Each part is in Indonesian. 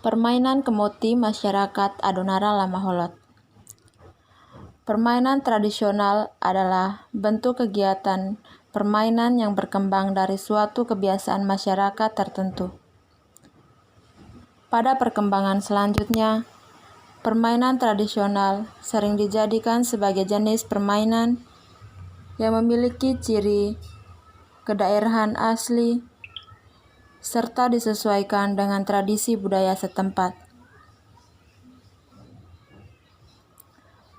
Permainan kemoti masyarakat Adonara Lamaholot. Permainan tradisional adalah bentuk kegiatan permainan yang berkembang dari suatu kebiasaan masyarakat tertentu. Pada perkembangan selanjutnya, permainan tradisional sering dijadikan sebagai jenis permainan yang memiliki ciri kedaerahan asli serta disesuaikan dengan tradisi budaya setempat.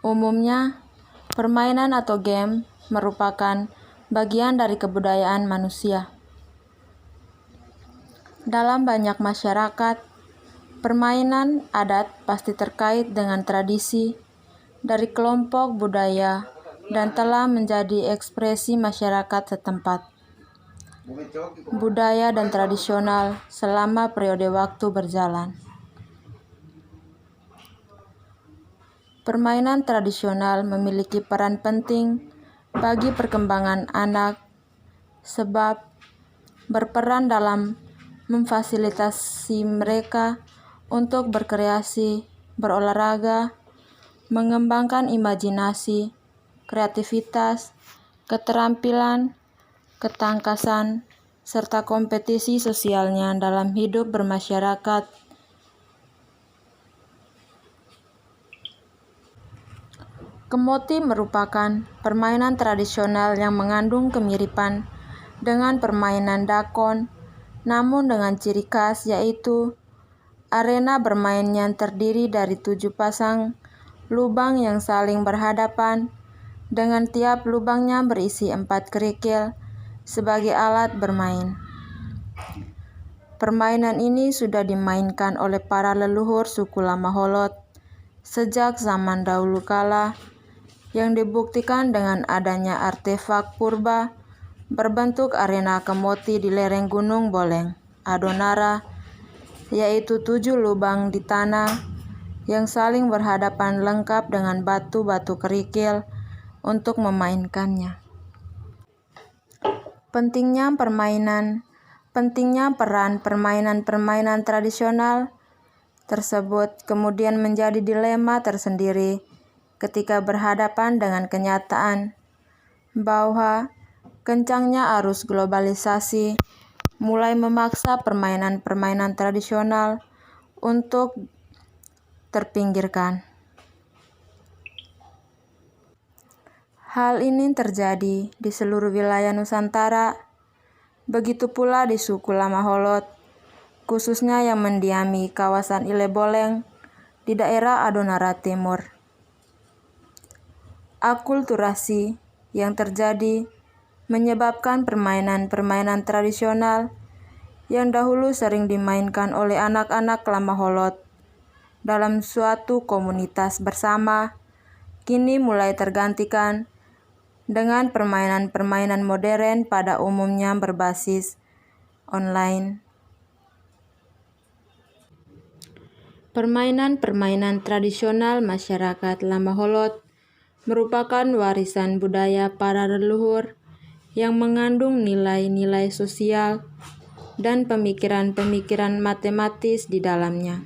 Umumnya, permainan atau game merupakan bagian dari kebudayaan manusia. Dalam banyak masyarakat, permainan adat pasti terkait dengan tradisi dari kelompok budaya dan telah menjadi ekspresi masyarakat setempat. Budaya dan tradisional selama periode waktu berjalan. Permainan tradisional memiliki peran penting bagi perkembangan anak sebab berperan dalam memfasilitasi mereka untuk berkreasi, berolahraga, mengembangkan imajinasi, kreativitas, keterampilan, ketangkasan, serta kompetisi sosialnya dalam hidup bermasyarakat. Kemoti merupakan permainan tradisional yang mengandung kemiripan dengan permainan dakon, namun dengan ciri khas yaitu arena bermain yang terdiri dari 7 pasang lubang yang saling berhadapan, dengan tiap lubangnya berisi 4 kerikil sebagai alat bermain. Permainan ini sudah dimainkan oleh para leluhur suku Lamaholot sejak zaman dahulu kala, yang dibuktikan dengan adanya artefak purba berbentuk arena kemoti di lereng Gunung Boleng, Adonara, yaitu 7 lubang di tanah yang saling berhadapan lengkap dengan batu-batu kerikil untuk memainkannya. Pentingnya peran permainan-permainan tradisional tersebut kemudian menjadi dilema tersendiri ketika berhadapan dengan kenyataan bahwa kencangnya arus globalisasi mulai memaksa permainan-permainan tradisional untuk terpinggirkan. Hal ini terjadi di seluruh wilayah Nusantara, begitu pula di suku Lamaholot, khususnya yang mendiami kawasan Ile Boleng di daerah Adonara Timur. Akulturasi yang terjadi menyebabkan permainan-permainan tradisional yang dahulu sering dimainkan oleh anak-anak Lamaholot dalam suatu komunitas bersama, kini mulai tergantikan dengan permainan-permainan modern pada umumnya berbasis online. Permainan-permainan tradisional masyarakat Lamaholot merupakan warisan budaya para leluhur yang mengandung nilai-nilai sosial dan pemikiran-pemikiran matematis di dalamnya.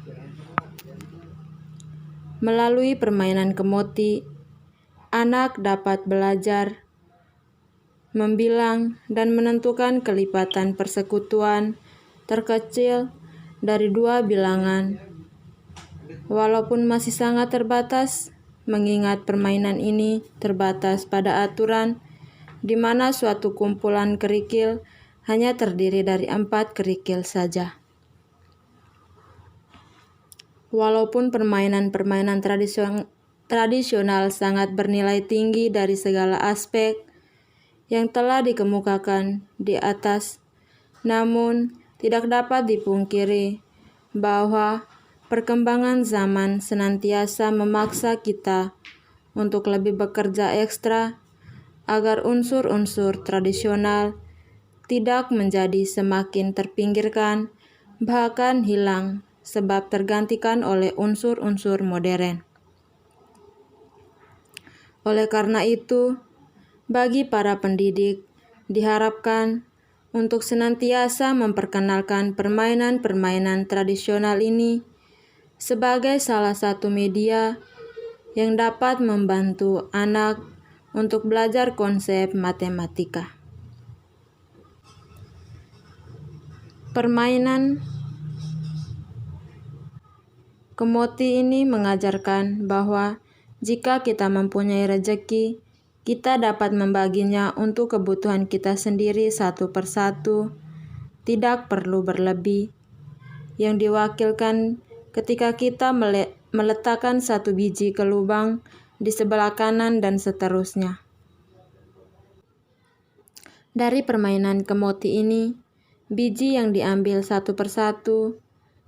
Melalui permainan kemoti, anak dapat belajar membilang dan menentukan kelipatan persekutuan terkecil dari 2 bilangan. Walaupun masih sangat terbatas, mengingat permainan ini terbatas pada aturan di mana suatu kumpulan kerikil hanya terdiri dari 4 kerikil saja. Walaupun permainan-permainan tradisional sangat bernilai tinggi dari segala aspek yang telah dikemukakan di atas, namun tidak dapat dipungkiri bahwa perkembangan zaman senantiasa memaksa kita untuk lebih bekerja ekstra agar unsur-unsur tradisional tidak menjadi semakin terpinggirkan, bahkan hilang sebab tergantikan oleh unsur-unsur modern. Oleh karena itu, bagi para pendidik diharapkan untuk senantiasa memperkenalkan permainan-permainan tradisional ini sebagai salah satu media yang dapat membantu anak untuk belajar konsep matematika. Permainan kemoti ini mengajarkan bahwa jika kita mempunyai rezeki, kita dapat membaginya untuk kebutuhan kita sendiri satu persatu, tidak perlu berlebih, yang diwakilkan ketika kita meletakkan satu biji ke lubang di sebelah kanan dan seterusnya. Dari permainan kemoti ini, biji yang diambil satu persatu,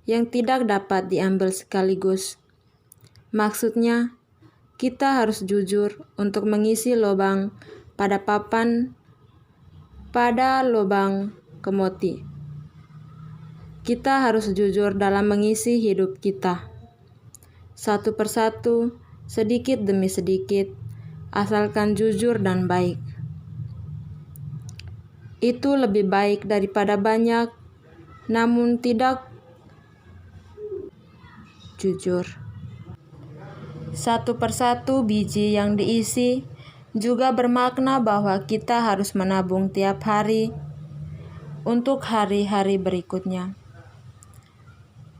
yang tidak dapat diambil sekaligus. Maksudnya, kita harus jujur untuk mengisi lubang pada papan pada lubang kemoti. Kita harus jujur dalam mengisi hidup kita. Satu persatu, sedikit demi sedikit, asalkan jujur dan baik. Itu lebih baik daripada banyak, namun tidak jujur. Satu persatu biji yang diisi juga bermakna bahwa kita harus menabung tiap hari untuk hari-hari berikutnya.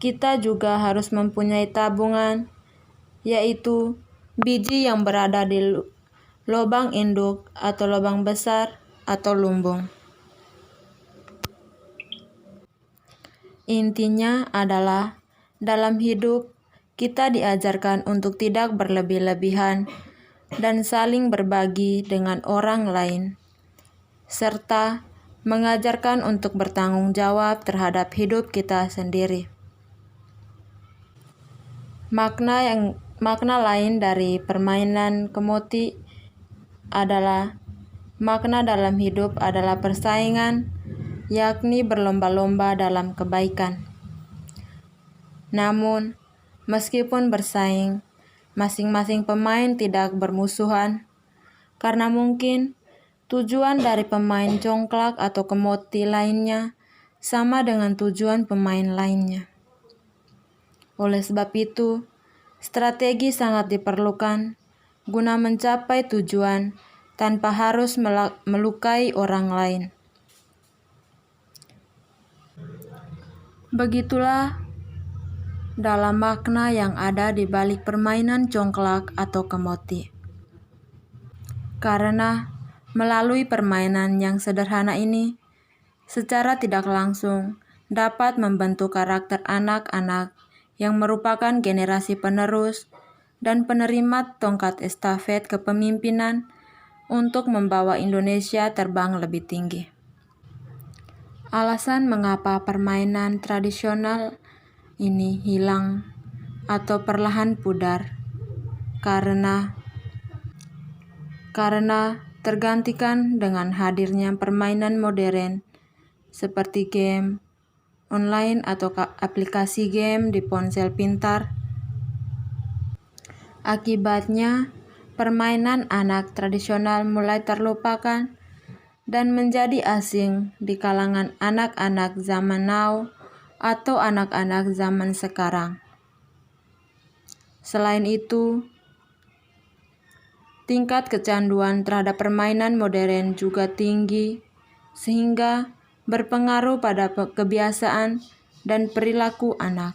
Kita juga harus mempunyai tabungan, yaitu biji yang berada di lubang induk atau lubang besar atau lumbung. Intinya adalah dalam hidup kita diajarkan untuk tidak berlebih-lebihan dan saling berbagi dengan orang lain, serta mengajarkan untuk bertanggung jawab terhadap hidup kita sendiri. Makna lain dari permainan kemoti adalah makna dalam hidup adalah persaingan, yakni berlomba-lomba dalam kebaikan. Namun, meskipun bersaing, masing-masing pemain tidak bermusuhan, karena mungkin tujuan dari pemain congklak atau kemoti lainnya sama dengan tujuan pemain lainnya. Oleh sebab itu, strategi sangat diperlukan guna mencapai tujuan tanpa harus melukai orang lain. Begitulah dalam makna yang ada di balik permainan congklak atau kemoti. Karena melalui permainan yang sederhana ini, secara tidak langsung dapat membentuk karakter anak-anak yang merupakan generasi penerus dan penerima tongkat estafet kepemimpinan untuk membawa Indonesia terbang lebih tinggi. Alasan mengapa permainan tradisional ini hilang atau perlahan pudar karena tergantikan dengan hadirnya permainan modern seperti game online atau aplikasi game di ponsel pintar. Akibatnya, permainan anak tradisional mulai terlupakan dan menjadi asing di kalangan anak-anak zaman now atau anak-anak zaman sekarang. Selain itu, tingkat kecanduan terhadap permainan modern juga tinggi, sehingga berpengaruh pada kebiasaan dan perilaku anak.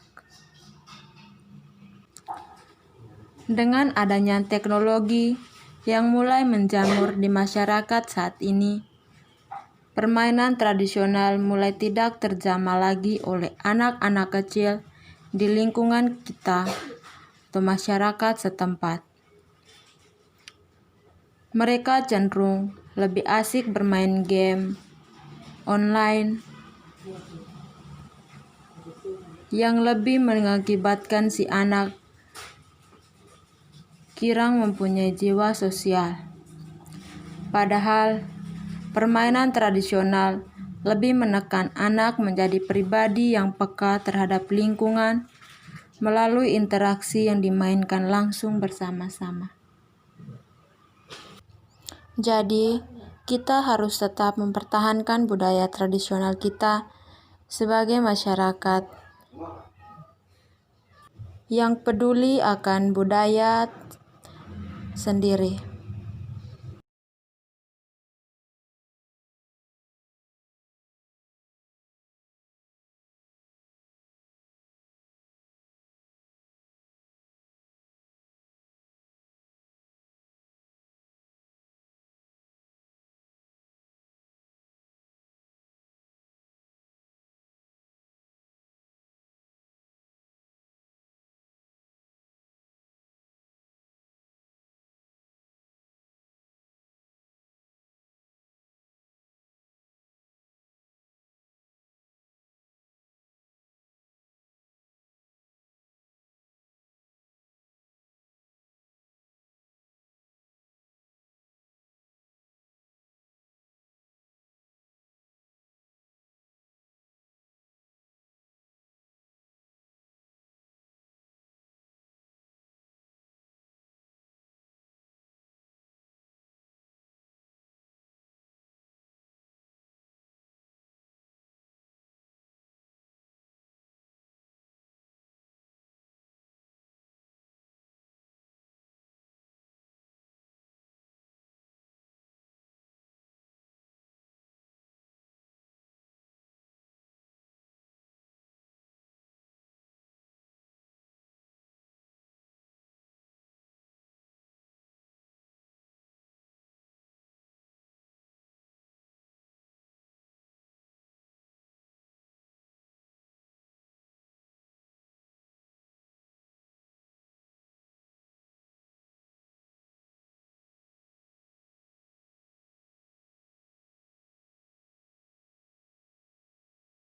Dengan adanya teknologi yang mulai menjamur di masyarakat saat ini, permainan tradisional mulai tidak terjamah lagi oleh anak-anak kecil di lingkungan kita atau masyarakat setempat. Mereka cenderung lebih asik bermain game online yang lebih mengakibatkan si anak kirang mempunyai jiwa sosial. Padahal permainan tradisional lebih menekan anak menjadi pribadi yang peka terhadap lingkungan melalui interaksi yang dimainkan langsung bersama-sama. Jadi, kita harus tetap mempertahankan budaya tradisional kita sebagai masyarakat yang peduli akan budaya sendiri.